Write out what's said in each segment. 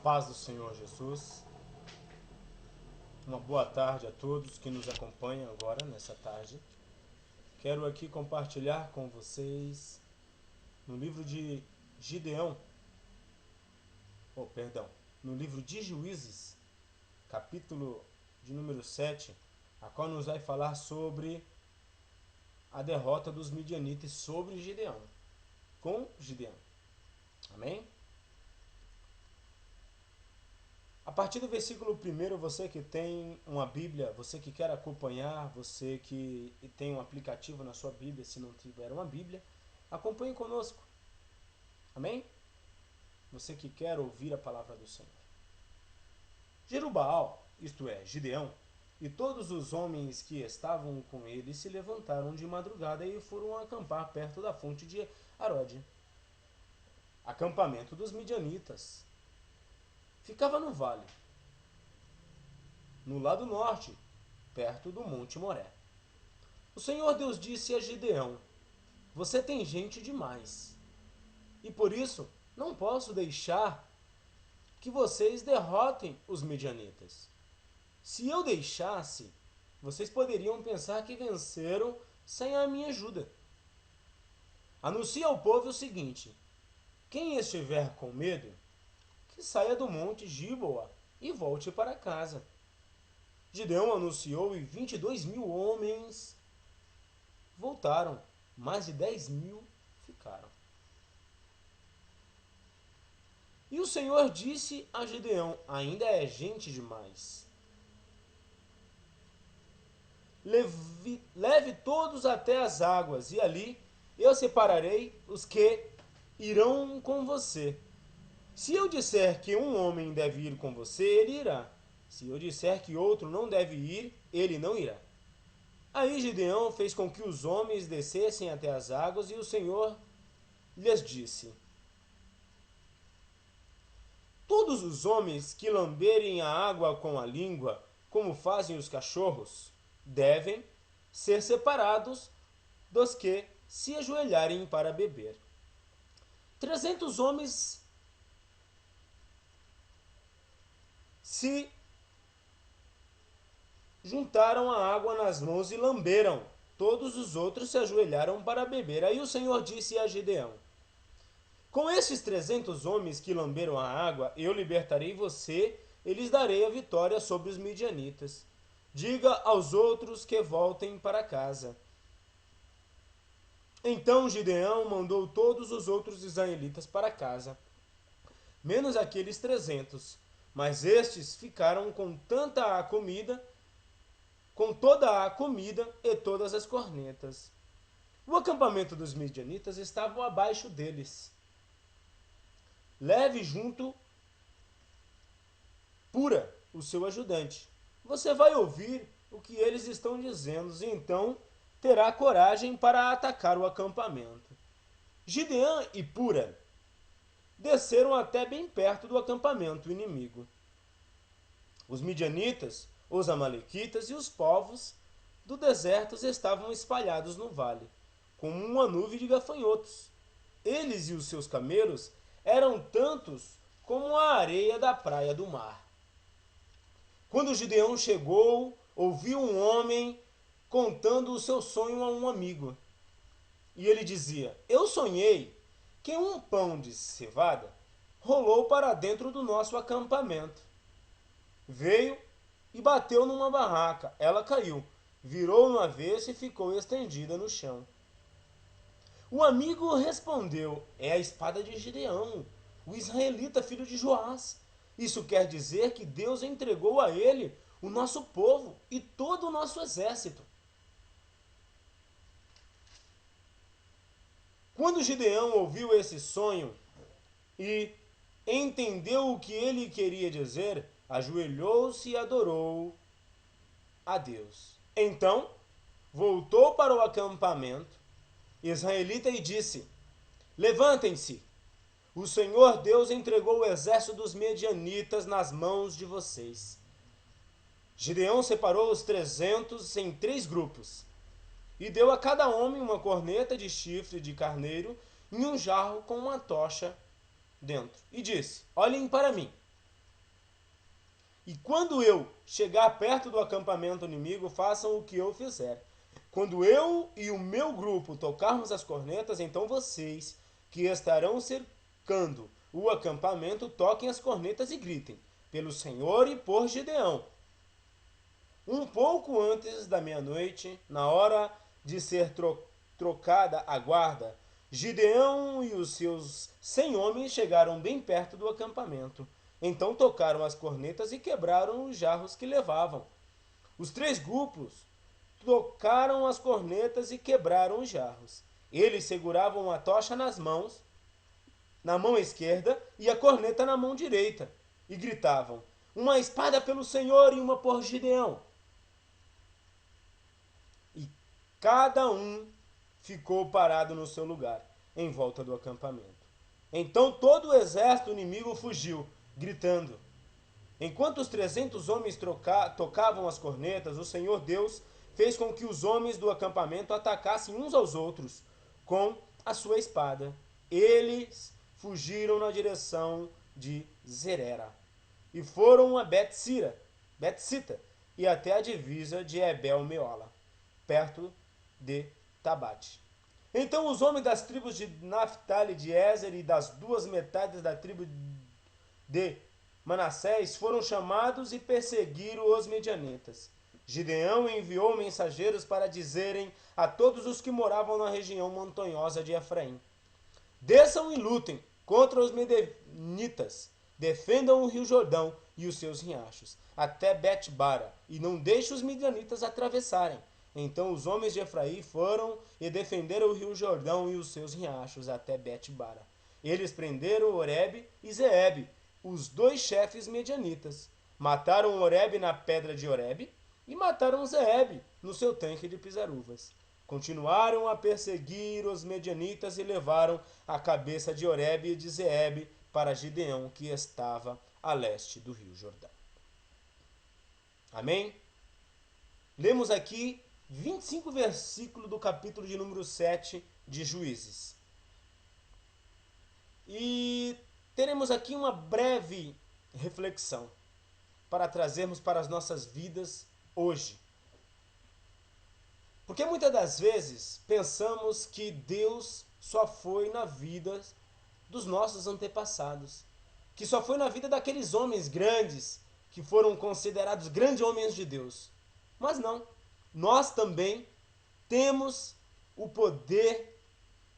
paz do Senhor Jesus. Uma boa tarde a todos que nos acompanham agora nessa tarde. Quero aqui compartilhar com vocês no livro de Gideão, no livro de Juízes, capítulo de número 7, a qual nos vai falar sobre a derrota dos midianitas sobre Gideão, com Gideão. Amém? A partir do versículo 1, você que tem uma Bíblia, você que quer acompanhar, você que tem um aplicativo na sua Bíblia, se não tiver uma Bíblia, acompanhe conosco. Amém? Você que quer ouvir a palavra do Senhor. Jerubaal, isto é, Gideão, e todos os homens que estavam com ele se levantaram de madrugada e foram acampar perto da fonte de Arode, acampamento dos midianitas. Ficava no vale, no lado norte, perto do Monte Moré. O Senhor Deus disse a Gideão: você tem gente demais, e por isso não posso deixar que vocês derrotem os midianitas. Se eu deixasse, vocês poderiam pensar que venceram sem a minha ajuda. Anuncie ao povo o seguinte: quem estiver com medo, que saia do monte Gilboa e volte para casa. Gideão anunciou e 22.000 homens voltaram, mais de 10.000 ficaram. E o Senhor disse a Gideão: ainda é gente demais. Leve todos até as águas, e ali eu separarei os que irão com você. Se eu disser que um homem deve ir com você, ele irá. Se eu disser que outro não deve ir, ele não irá. Aí Gideão fez com que os homens descessem até as águas, e o Senhor lhes disse: todos os homens que lamberem a água com a língua, como fazem os cachorros, devem ser separados dos que se ajoelharem para beber. 300 homens se juntaram a água nas mãos e lamberam. Todos os outros se ajoelharam para beber. Aí o Senhor disse a Gideão: com estes 300 homens que lamberam a água, eu libertarei você e lhes darei a vitória sobre os midianitas. Diga aos outros que voltem para casa. Então Gideão mandou todos os outros israelitas para casa, menos aqueles 300. Mas estes ficaram com toda a comida e todas as cornetas. O acampamento dos midianitas estava abaixo deles. Leve junto Pura, o seu ajudante. Você vai ouvir o que eles estão dizendo, e então terá coragem para atacar o acampamento. Gideão e Pura desceram até bem perto do acampamento inimigo. Os midianitas, os amalequitas e os povos do deserto estavam espalhados no vale, como uma nuvem de gafanhotos. Eles e os seus camelos eram tantos como a areia da praia do mar. Quando Gideão chegou, ouviu um homem contando o seu sonho a um amigo. E ele dizia: eu sonhei que um pão de cevada rolou para dentro do nosso acampamento. Veio e bateu numa barraca. Ela caiu, virou no avesso e ficou estendida no chão. O amigo respondeu: é a espada de Gideão, o israelita filho de Joás. Isso quer dizer que Deus entregou a ele o nosso povo e todo o nosso exército. Quando Gideão ouviu esse sonho e entendeu o que ele queria dizer, ajoelhou-se e adorou a Deus. Então, voltou para o acampamento israelita e disse: levantem-se, o Senhor Deus entregou o exército dos medianitas nas mãos de vocês. Gideão separou os 300 em 3 grupos e deu a cada homem uma corneta de chifre de carneiro e um jarro com uma tocha dentro. E disse: olhem para mim, E quando eu chegar perto do acampamento inimigo, façam o que eu fizer. Quando eu e o meu grupo tocarmos as cornetas, então vocês, que estarão cercando o acampamento, toquem as cornetas e gritem, pelo Senhor e por Gideão. Um pouco antes da meia-noite, na hora de ser trocada a guarda, Gideão e os seus 100 homens chegaram bem perto do acampamento. Então tocaram as cornetas e quebraram os jarros que levavam. Os 3 grupos tocaram as cornetas e quebraram os jarros. Eles seguravam a tocha nas mãos, na mão esquerda, e a corneta na mão direita, e gritavam: uma espada pelo Senhor e uma por Gideão. E cada um ficou parado no seu lugar, em volta do acampamento. Então todo o exército inimigo fugiu, gritando. Enquanto os 300 homens tocavam as cornetas, o Senhor Deus fez com que os homens do acampamento atacassem uns aos outros com a sua espada. Eles fugiram na direção de Zerera e foram a Bet-Sita e até a divisa de Ebel-Meola, perto de Tabate. Então os homens das tribos de Naphtali, de Ézer e das 2 metades da tribo de Manassés foram chamados e perseguiram os medianitas. Gideão enviou mensageiros para dizerem a todos os que moravam na região montanhosa de Efraim: desçam e lutem contra os medianitas, defendam o rio Jordão e os seus riachos, até Bet-Bara, e não deixem os medianitas atravessarem. Então os homens de Efraim foram e defenderam o rio Jordão e os seus riachos até Bet-Bara. Eles prenderam Oreb e Zeeb, os 2 chefes medianitas. Mataram Oreb na pedra de Oreb e mataram Zeeb no seu tanque de pisar-uvas. Continuaram a perseguir os medianitas e levaram a cabeça de Oreb e de Zeeb para Gideão, que estava a leste do rio Jordão. Amém? Lemos aqui 25 versículos do capítulo de número 7 de Juízes. E teremos aqui uma breve reflexão para trazermos para as nossas vidas hoje. Porque muitas das vezes pensamos que Deus só foi na vida dos nossos antepassados, que só foi na vida daqueles homens grandes que foram considerados grandes homens de Deus. Mas não. Nós também temos o poder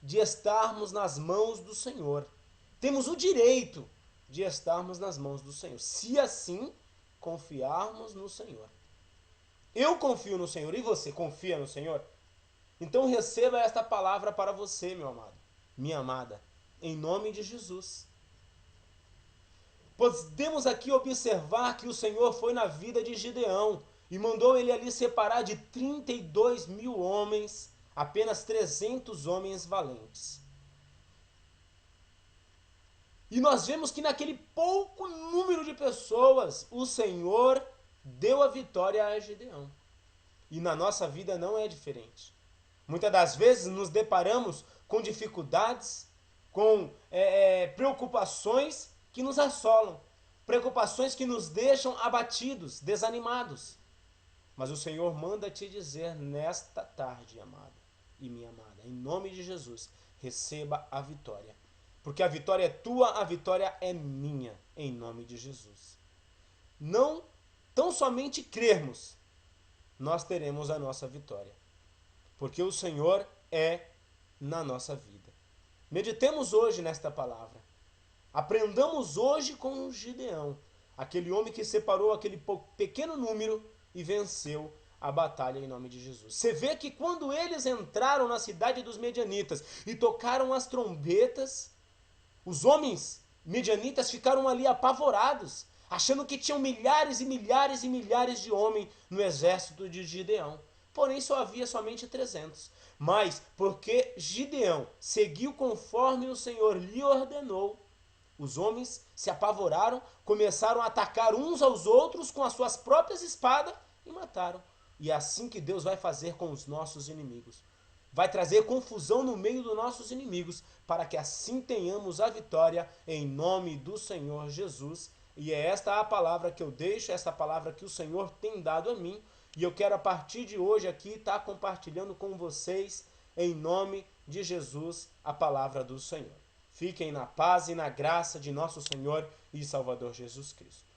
de estarmos nas mãos do Senhor. Temos o direito de estarmos nas mãos do Senhor, se assim confiarmos no Senhor. Eu confio no Senhor e você confia no Senhor? Então receba esta palavra para você, meu amado, minha amada, em nome de Jesus. Podemos aqui observar que o Senhor foi na vida de Gideão e mandou ele ali separar de 32 mil homens, apenas 300 homens valentes. E nós vemos que naquele pouco número de pessoas, o Senhor deu a vitória a Gideão. E na nossa vida não é diferente. Muitas das vezes nos deparamos com dificuldades, com preocupações que nos assolam, preocupações que nos deixam abatidos, desanimados. Mas o Senhor manda te dizer nesta tarde, amado e minha amada, em nome de Jesus, receba a vitória. Porque a vitória é tua, a vitória é minha, em nome de Jesus. Não tão somente crermos, nós teremos a nossa vitória. Porque o Senhor é na nossa vida. Meditemos hoje nesta palavra. Aprendamos hoje com o Gideão, aquele homem que separou aquele pequeno número e venceu a batalha em nome de Jesus. Você vê que quando eles entraram na cidade dos medianitas e tocaram as trombetas, os homens medianitas ficaram ali apavorados, achando que tinham milhares e milhares e milhares de homens no exército de Gideão. Porém, só havia somente 300. Mas, porque Gideão seguiu conforme o Senhor lhe ordenou, os homens se apavoraram, começaram a atacar uns aos outros com as suas próprias espadas e mataram. E é assim que Deus vai fazer com os nossos inimigos. Vai trazer confusão no meio dos nossos inimigos, para que assim tenhamos a vitória em nome do Senhor Jesus. E é esta a palavra que eu deixo, essa palavra que o Senhor tem dado a mim. E eu quero a partir de hoje aqui estar compartilhando com vocês, em nome de Jesus, a palavra do Senhor. Fiquem na paz e na graça de nosso Senhor e Salvador Jesus Cristo.